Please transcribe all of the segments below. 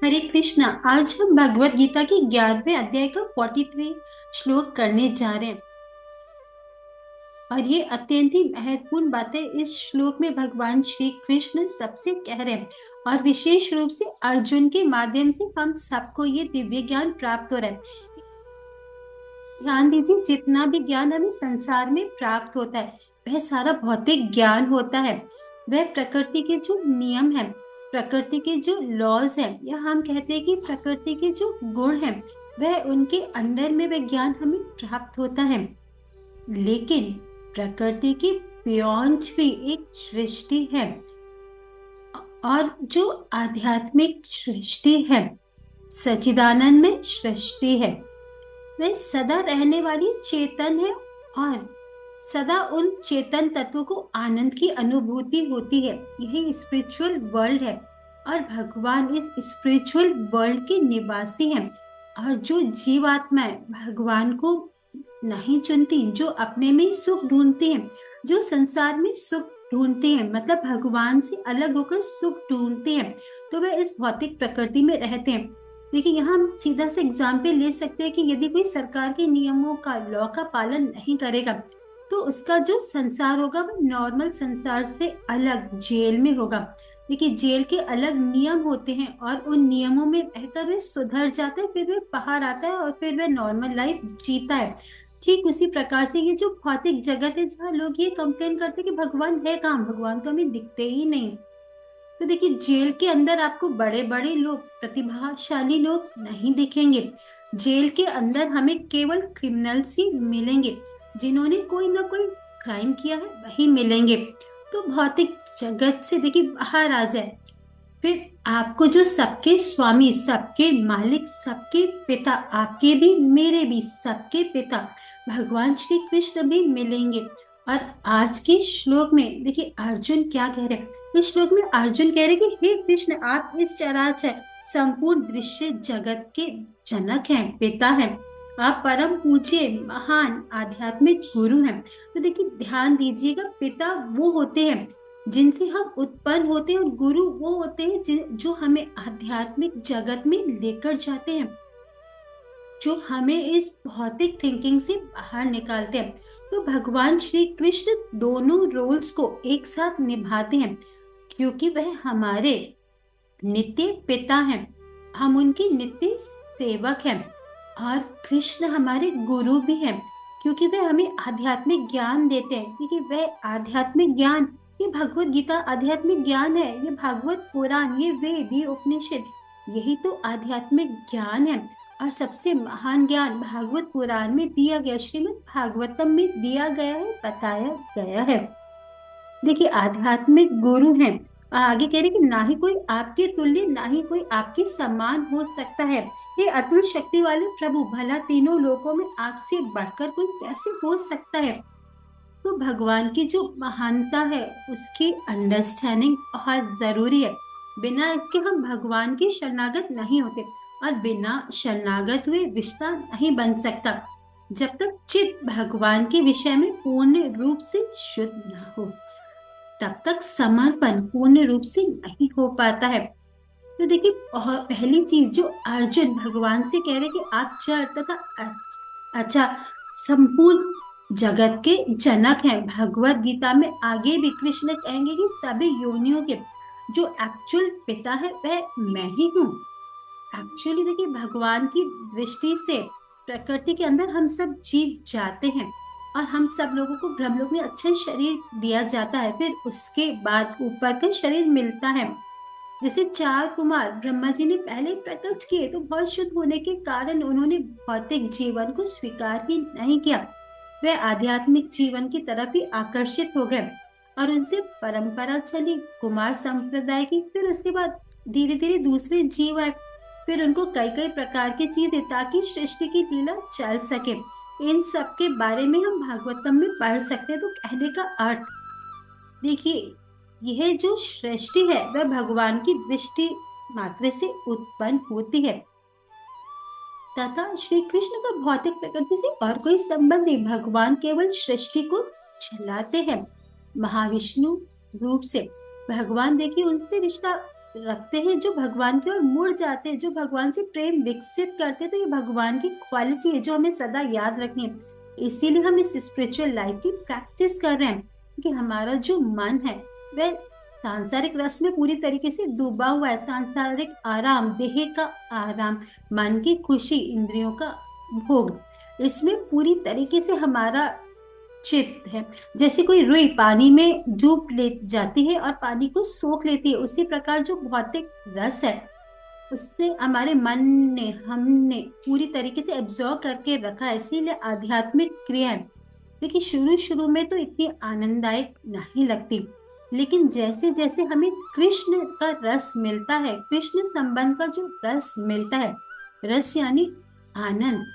हरे कृष्णा। आज हम भगवत गीता के 11वें अध्याय का 43 श्लोक करने जा रहे हैं। और ये अत्यंत ही महत्वपूर्ण बातें इस श्लोक में भगवान श्री कृष्ण सबसे कह रहे हैं। और विशेष रूप से अर्जुन के माध्यम से हम सबको ये दिव्य ज्ञान प्राप्त हो रहा है। ध्यान दीजिए, जितना भी ज्ञान हमें संसार में प्राप्त होता है वह सारा भौतिक ज्ञान होता है। वह प्रकृति के जो नियम है, प्रकृति के जो लॉज है, या हम कहते हैं कि प्रकृति के जो गुण है, वह उनके अंडर में वह ज्ञान हमें प्राप्त होता है। लेकिन प्रकृति के बियॉन्ड भी एक सृष्टि है, और जो आध्यात्मिक सृष्टि है, सच्चिदानंद में सृष्टि है, वह सदा रहने वाली चेतन है। और सदा उन चेतन तत्वों को आनंद की अनुभूति होती है। यही स्पिरिचुअल वर्ल्ड है, और भगवान इस स्पिरिचुअल वर्ल्ड के निवासी हैं। और जो जीवात्माएं भगवान को नहीं चुनती, जो अपने में सुख ढूंढती हैं, जो संसार में सुख ढूंढती हैं, मतलब भगवान से अलग होकर सुख ढूंढते हैं, तो वह इस भौतिक प्रकृति में रहते हैं। देखिए, यहाँ हम सीधा से एग्जाम्पल ले सकते हैं कि यदि कोई सरकार के नियमों का, लॉ का पालन नहीं करेगा, तो उसका जो संसार होगा वो नॉर्मल संसार से अलग जेल में होगा। देखिए, जेल के अलग नियम होते हैं, और उन नियमों में रहकर वह सुधर जाता है, फिर वह बाहर आता है और फिर वह नॉर्मल लाइफ जीता है। ठीक उसी प्रकार से ये जो भौतिक जगत है, जहाँ लोग ये कंप्लेन करते हैं कि भगवान है कहाँ, भगवान तो हमें दिखते ही नहीं। तो देखिए, जेल के अंदर आपको बड़े बड़े लोग, प्रतिभाशाली लोग नहीं दिखेंगे। जेल के अंदर हमें केवल क्रिमिनल्स ही मिलेंगे, जिन्होंने कोई ना कोई क्राइम किया है वही मिलेंगे। तो भौतिक जगत से देखिए बाहर आ जाए, फिर आपको जो सबके स्वामी, सबके मालिक, सबके पिता, आपके भी मेरे भी सबके पिता भगवान श्री कृष्ण भी मिलेंगे। और आज के श्लोक में देखिए अर्जुन क्या कह रहे हैं। इस श्लोक में अर्जुन कह रहे हैं कि हे कृष्ण, आप इस चराचर संपूर्ण दृश्य जगत के जनक हैं, पिता हैं। आप परम पूज्य महान आध्यात्मिक गुरु हैं। तो देखिए ध्यान दीजिएगा, पिता वो होते हैं जिनसे हम उत्पन्न होते हैं, और गुरु वो होते हैं जो हमें आध्यात्मिक जगत में लेकर जाते हैं, जो हमें इस भौतिक थिंकिंग से बाहर निकालते हैं। तो भगवान श्री कृष्ण दोनों रोल्स को एक साथ निभाते हैं, क्योंकि वह हमारे नित्य पिता हैं, हम उनके नित्य सेवक हैं। और कृष्ण हमारे गुरु भी हैं, क्योंकि वे हमें आध्यात्मिक ज्ञान देते हैं। क्योंकि वह आध्यात्मिक ज्ञान, ये भगवत गीता आध्यात्मिक ज्ञान है, ये भागवत पुराण, ये वेद, ये उपनिषद, यही तो आध्यात्मिक ज्ञान है। और सबसे महान ज्ञान भागवत पुराण में दिया गया, श्रीमद् भागवतम में दिया गया है, बताया गया है। देखिए, आध्यात्मिक गुरु हैं। आगे कह रहे कि ना ही कोई आपके तुल्य, ना ही कोई आपके समान हो सकता है। ये अतुल शक्ति वाले प्रभु, भला तीनों लोकों में आपसे बढ़कर कोई कैसे हो सकता है। तो भगवान की जो महानता है उसकी अंडरस्टैंडिंग बहुत जरूरी है। बिना इसके हम भगवान के शरणागत नहीं होते, और बिना शरणागत हुए रिश्ता नहीं बन सकता, जब तक चित्त भगवान के विषय में पूर्ण रूप से शुद्ध न हो, तब तक समर्पण पूर्ण रूप से नहीं हो पाता है। तो देखिए, पहली चीज जो अर्जुन भगवान से कह रहे कि आप जड़ तथा अच्छा संपूर्ण जगत के जनक हैं। भगवत गीता में आगे भी कृष्ण कहेंगे कि सभी योनियों के जो एक्चुअल पिता है वह मैं ही हूँ। एक्चुअली देखिए, भगवान की दृष्टि से प्रकृति के अंदर हम सब जीव जाते हैं, और हम सब लोगों को ब्रह्मलोक में अच्छा शरीर दिया जाता है, फिर उसके बाद ऊपर का शरीर मिलता है। जैसे चार कुमार ब्रह्मा जी ने पहले प्रकट किए, तो बहुत शुद्ध होने के कारण उन्होंने भौतिक जीवन को स्वीकार ही नहीं किया। वे आध्यात्मिक जीवन की तरफ ही आकर्षित हो गए, और उनसे परंपरा चली कुमार संप्रदाय की। फिर उसके बाद धीरे धीरे दूसरे जीव आए, फिर उनको कई कई प्रकार की चीजें, ताकि सृष्टि की लीला चल सके। इन सब के बारे में हम भागवतम में पढ़ सकते हैं। तो कहने का अर्थ देखिए, यह जो सृष्टि है वह भगवान की दृष्टि मात्र से उत्पन्न होती है, तथा श्री कृष्ण का भौतिक प्रकृति से और कोई संबंध नहीं। भगवान केवल सृष्टि को चलाते हैं महाविष्णु रूप से। भगवान देखिए उनसे रिश्ता रखते हैं, जो भगवान की ओर मुड़ जाते हैं, जो भगवान से प्रेम विकसित करते हैं, तो ये भगवान की क्वालिटी है जो हमें सदा याद रखनी है। इसीलिए हम इस स्पिरिचुअल लाइफ की प्रैक्टिस कर रहे हैं कि हमारा जो मन है वह सांसारिक रस में पूरी तरीके से डूबा हुआ है। सांसारिक आराम, देह का आराम, मन की खुशी, इंद्रियों का भोग, इसमें पूरी तरीके से हमारा चित्त है। जैसे कोई रुई पानी में डूब ले जाती है और पानी को सोख लेती है, उसी प्रकार जो भौतिक रस है उससे हमारे मन ने, हमने पूरी तरीके से एब्जॉर्व करके रखा है। इसीलिए आध्यात्मिक क्रियाएं देखिए शुरू शुरू में तो इतनी आनंददायक नहीं लगती, लेकिन जैसे जैसे हमें कृष्ण का रस मिलता है, कृष्ण संबंध का जो रस मिलता है, रस यानी आनंद,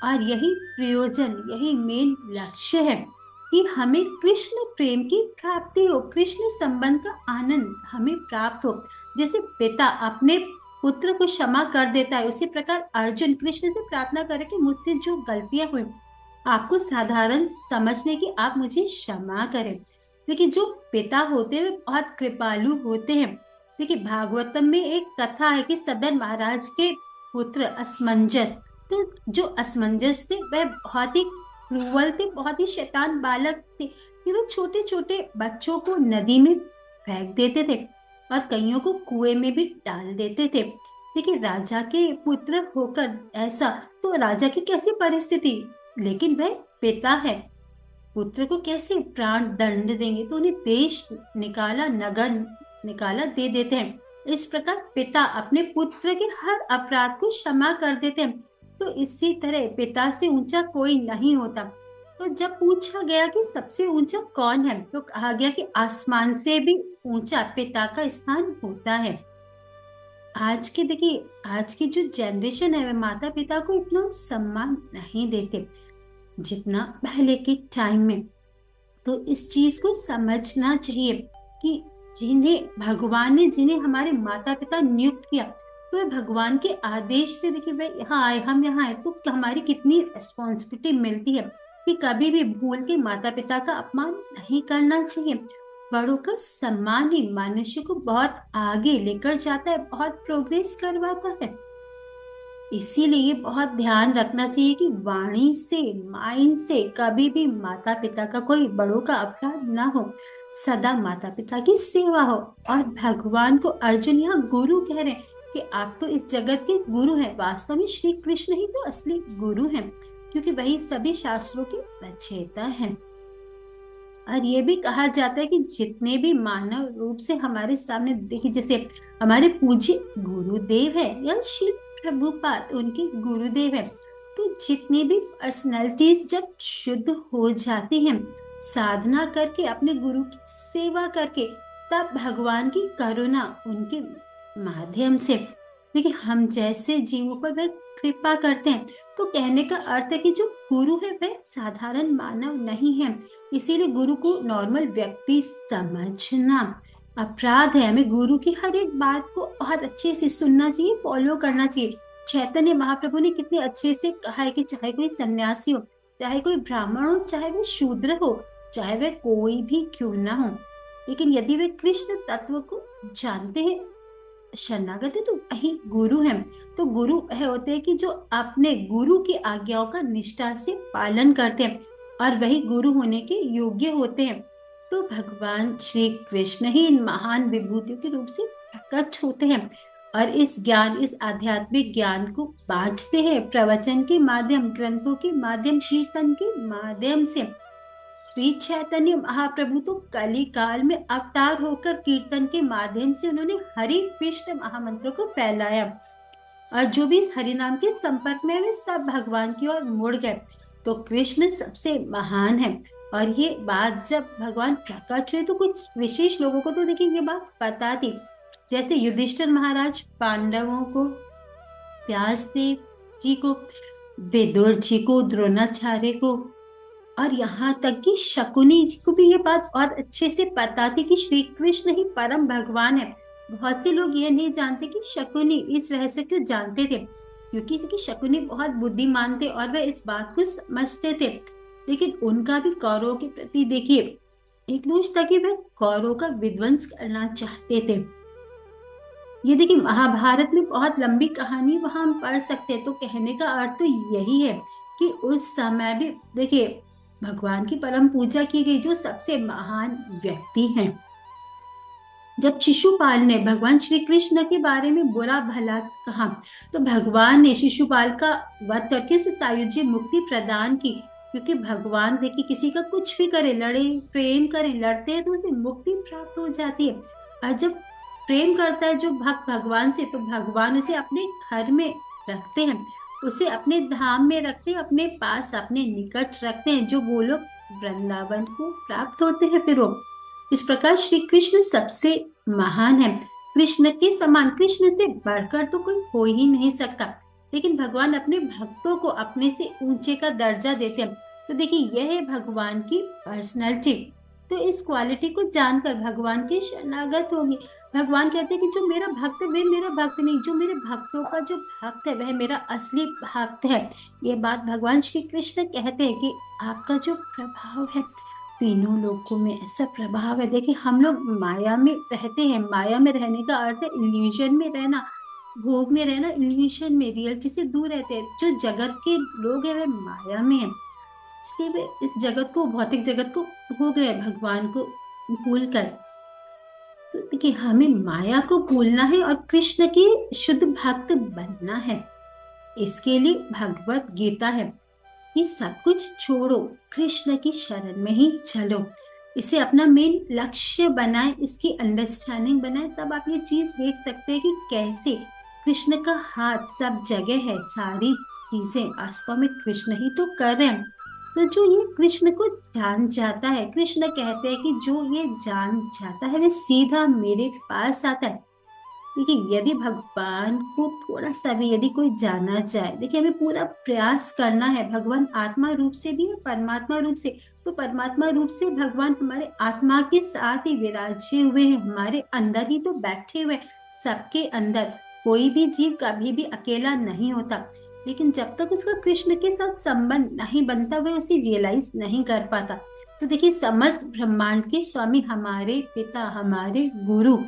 और यही प्रयोजन, यही मेन लक्ष्य है कि हमें कृष्ण प्रेम की प्राप्ति हो, कृष्ण संबंध का आनंद हमें प्राप्त हो। जैसे पिता अपने पुत्र को क्षमा कर देता है, उसी प्रकार अर्जुन कृष्ण से प्रार्थना करे कि मुझसे जो गलतियां हुई आपको साधारण समझने की, आप मुझे क्षमा करें। देखिए जो पिता होते हैं बहुत कृपालु होते हैं। देखिए भागवतम में एक कथा है कि सदन महाराज के पुत्र असमंजस, तो जो असमंजस थे वह बहुत ही क्रूवल थे, बहुत ही शैतान बालक थे कि वो छोटे छोटे बच्चों को नदी में फेंक देते थे और कईयों को कुएं में भी डाल देते थे। देखिए राजा के पुत्र होकर ऐसा, तो राजा की कैसी परिस्थिति, लेकिन वह पिता है, पुत्र को कैसे प्राण दंड देंगे, तो उन्हें देश निकाला, नगर निकाला दे देते हैं। इस प्रकार पिता अपने पुत्र के हर अपराध को क्षमा कर देते हैं। तो इसी तरह पिता से ऊंचा कोई नहीं होता। तो जब पूछा गया कि सबसे ऊंचा कौन है, तो कहा गया कि आसमान से भी ऊंचा पिता का स्थान होता है। आज के देखिए, आज की जो जनरेशन है वह माता पिता को इतना सम्मान नहीं देते जितना पहले के टाइम में। तो इस चीज को समझना चाहिए कि जिन्हें भगवान ने, जिन्हें हमारे माता पिता नियुक्त किया, तो भगवान के आदेश से देखिए वे यहाँ आए, हम यहाँ आए, तो हमारी कितनी रिस्पॉन्सिबिलिटी मिलती है कि कभी भी भूल के माता पिता का अपमान नहीं करना चाहिए। बड़ों का सम्मान ही मनुष्य को बहुत आगे लेकर जाता है, बहुत प्रोग्रेस करवाता है। इसीलिए बहुत ध्यान रखना चाहिए कि वाणी से, माइंड से कभी भी माता पिता का, कोई बड़ों का अपराध ना हो, सदा माता पिता की सेवा हो। और भगवान को अर्जुन यहाँ गुरु कह रहे हैं कि आप तो इस जगत के गुरु हैं। वास्तव में श्री कृष्ण ही तो असली गुरु हैं, क्योंकि वही सभी शास्त्रों के रचयिता हैं। और ये भी कहा जाता है कि जितने भी मानव रूप से हमारे सामने देखिए, जैसे हमारे पूज्य गुरुदेव है या श्री प्रभुपाद उनके गुरुदेव है, तो जितनी भी पर्सनैलिटीज जब शुद्ध हो जाती हैं साधना करके, अपने गुरु की सेवा करके, तब भगवान की करुणा उनके माध्यम से देखिए हम जैसे जीवों पर वह कृपा करते हैं। तो कहने का अर्थ है कि जो गुरु है वह साधारण मानव नहीं है। इसीलिए गुरु को नॉर्मल व्यक्ति समझना अपराध है। हमें गुरु की हर एक बात को बहुत अच्छे से सुनना चाहिए, फॉलो करना चाहिए। चैतन्य महाप्रभु ने कितने अच्छे से कहा है कि चाहे कोई सन्यासी हो, चाहे कोई ब्राह्मण हो, चाहे वह शूद्र हो, चाहे वह कोई भी क्यों ना हो, लेकिन यदि वे कृष्ण तत्व को जानते हैं, शरणागत है, तो वही गुरु है। तो गुरु वह होते हैं कि जो अपने गुरु की आज्ञाओं का निष्ठा से पालन करते हैं और वही गुरु होने के योग्य होते हैं। तो भगवान श्री कृष्ण ही इन महान विभूतियों के रूप से प्रकट होते हैं और इस ज्ञान, इस आध्यात्मिक ज्ञान को बांटते हैं प्रवचन के माध्यम, ग्रंथों के माध्यम, कीर्तन के माध्यम से। श्री चैतन्य महाप्रभु तो कली काल में अवतार होकर कीर्तन के माध्यम से उन्होंने हरि कृष्ण महामंत्र को फैलाया, और जो भी इस हरि नाम के संपर्क में वे सब भगवान की ओर मुड़ गए। तो कृष्ण सबसे महान है। और ये बात जब भगवान प्रकट हुए तो कुछ विशेष लोगों को तो देखिए ये बात पता थी, जैसे युधिष्ठिर महाराज पांडवों को, व्यासदेव जी को, विदुर जी को, द्रोणाचार्य को, और यहाँ तक कि शकुनी जी को भी ये बात बहुत अच्छे से पता थी कि श्री कृष्ण ही परम भगवान है। बहुत से लोग ये नहीं जानते कि शकुनी इस रहस्य को जानते थे, क्योंकि इसकी शकुनी बहुत बुद्धिमान थे और वह इस बात को समझते थे। लेकिन उनका भी कौरवों के प्रति देखिए एक दोष था कि वह कौरवों का विध्वंस करना चाहते थे। ये देखिए महाभारत में बहुत लंबी कहानी वहां हम पढ़ सकते हैं। तो कहने का अर्थ तो यही है कि उस समय भी देखिए भगवान की परम पूजा की गई, जो सबसे महान व्यक्ति हैं। जब शिशुपाल ने भगवान श्री कृष्ण के बारे में बुरा भला कहा, तो भगवान ने शिशुपाल का वध करके उसे सायुज्य मुक्ति प्रदान की। क्योंकि भगवान देखिए किसी का कुछ भी करे, लड़े प्रेम करे, लड़ते हैं तो उसे मुक्ति प्राप्त हो जाती है। और जब प्रेम करता है जो भक्त भगवान से, तो भगवान उसे अपने घर में रखते हैं, उसे अपने धाम में रखते हैं, अपने पास अपने निकट रखते हैं, जो वो लोग वृंदावन को प्राप्त होते हैं फिर वो। इस प्रकार श्री कृष्ण सबसे महान है। कृष्ण के समान, कृष्ण से बढ़कर तो कोई हो ही नहीं सकता। लेकिन भगवान अपने भक्तों को अपने से ऊंचे का दर्जा देते हैं। तो देखिए यह है भगवान की पर्सनैलिटी। तो इस क्वालिटी को जानकर भगवान के शरणागत होंगे। भगवान कहते हैं कि जो मेरा भक्त है वह मेरा भक्त नहीं, जो मेरे भक्तों का जो भक्त है वह मेरा असली भक्त है। ये बात भगवान श्री कृष्ण कहते हैं कि आपका जो प्रभाव है तीनों लोगों में ऐसा प्रभाव है। देखिए हम लोग माया में रहते हैं, माया में रहने का अर्थ है इल्यूजन में रहना, भोग में रहना, इल्यूजन में, रियलिटी से दूर रहते हैं। जो जगत के लोग हैं वे माया में हैं, इसलिए वे इस जगत को, भौतिक जगत को भोग रहे हैं भगवान को भूल कर। तो देखिए हमें माया को भूलना है और कृष्ण की शुद्ध भक्त बनना है। इसके लिए भगवत गीता है कि सब कुछ छोड़ो, कृष्ण की शरण में ही चलो, इसे अपना मेन लक्ष्य बनाए, इसकी अंडरस्टैंडिंग बनाए। तब आप ये चीज देख सकते हैं कि कैसे कृष्ण का हाथ सब जगह है, सारी चीजें वास्तव में कृष्ण ही तो कर रहे हैं। तो जो ये कृष्ण को जान जाता है, कृष्ण कहते हैं कि जो ये जान जाता है वे सीधा मेरे पास आता है। देखिए यदि भगवान को थोड़ा सा भी यदि कोई जानना चाहे, देखिए हमें पूरा प्रयास करना है। भगवान आत्मा रूप से भी है, परमात्मा रूप से। तो परमात्मा रूप से भगवान हमारे आत्मा के साथ ही विराजे हुए हैं, हमारे अंदर ही तो बैठे हुए हैं। सबके अंदर कोई भी जीव कभी भी अकेला नहीं होता, लेकिन जब तक उसका कृष्ण के साथ संबंध नहीं बनता वह उसे रियलाइज नहीं कर पाता। तो देखिए समस्त ब्रह्मांड के स्वामी हमारे पिता, हमारे गुरु,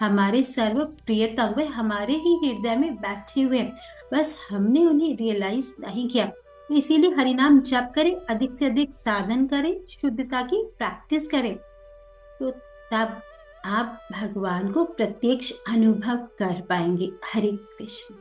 हमारे सर्व प्रियतम, वे हमारे ही हृदय में बैठे हुए हैं, बस हमने उन्हें रियलाइज नहीं किया। तो इसीलिए हरिनाम जप करें, अधिक से अधिक साधन करें, शुद्धता की प्रैक्टिस करें, तो तब आप भगवान को प्रत्यक्ष अनुभव कर पाएंगे। हरे कृष्ण।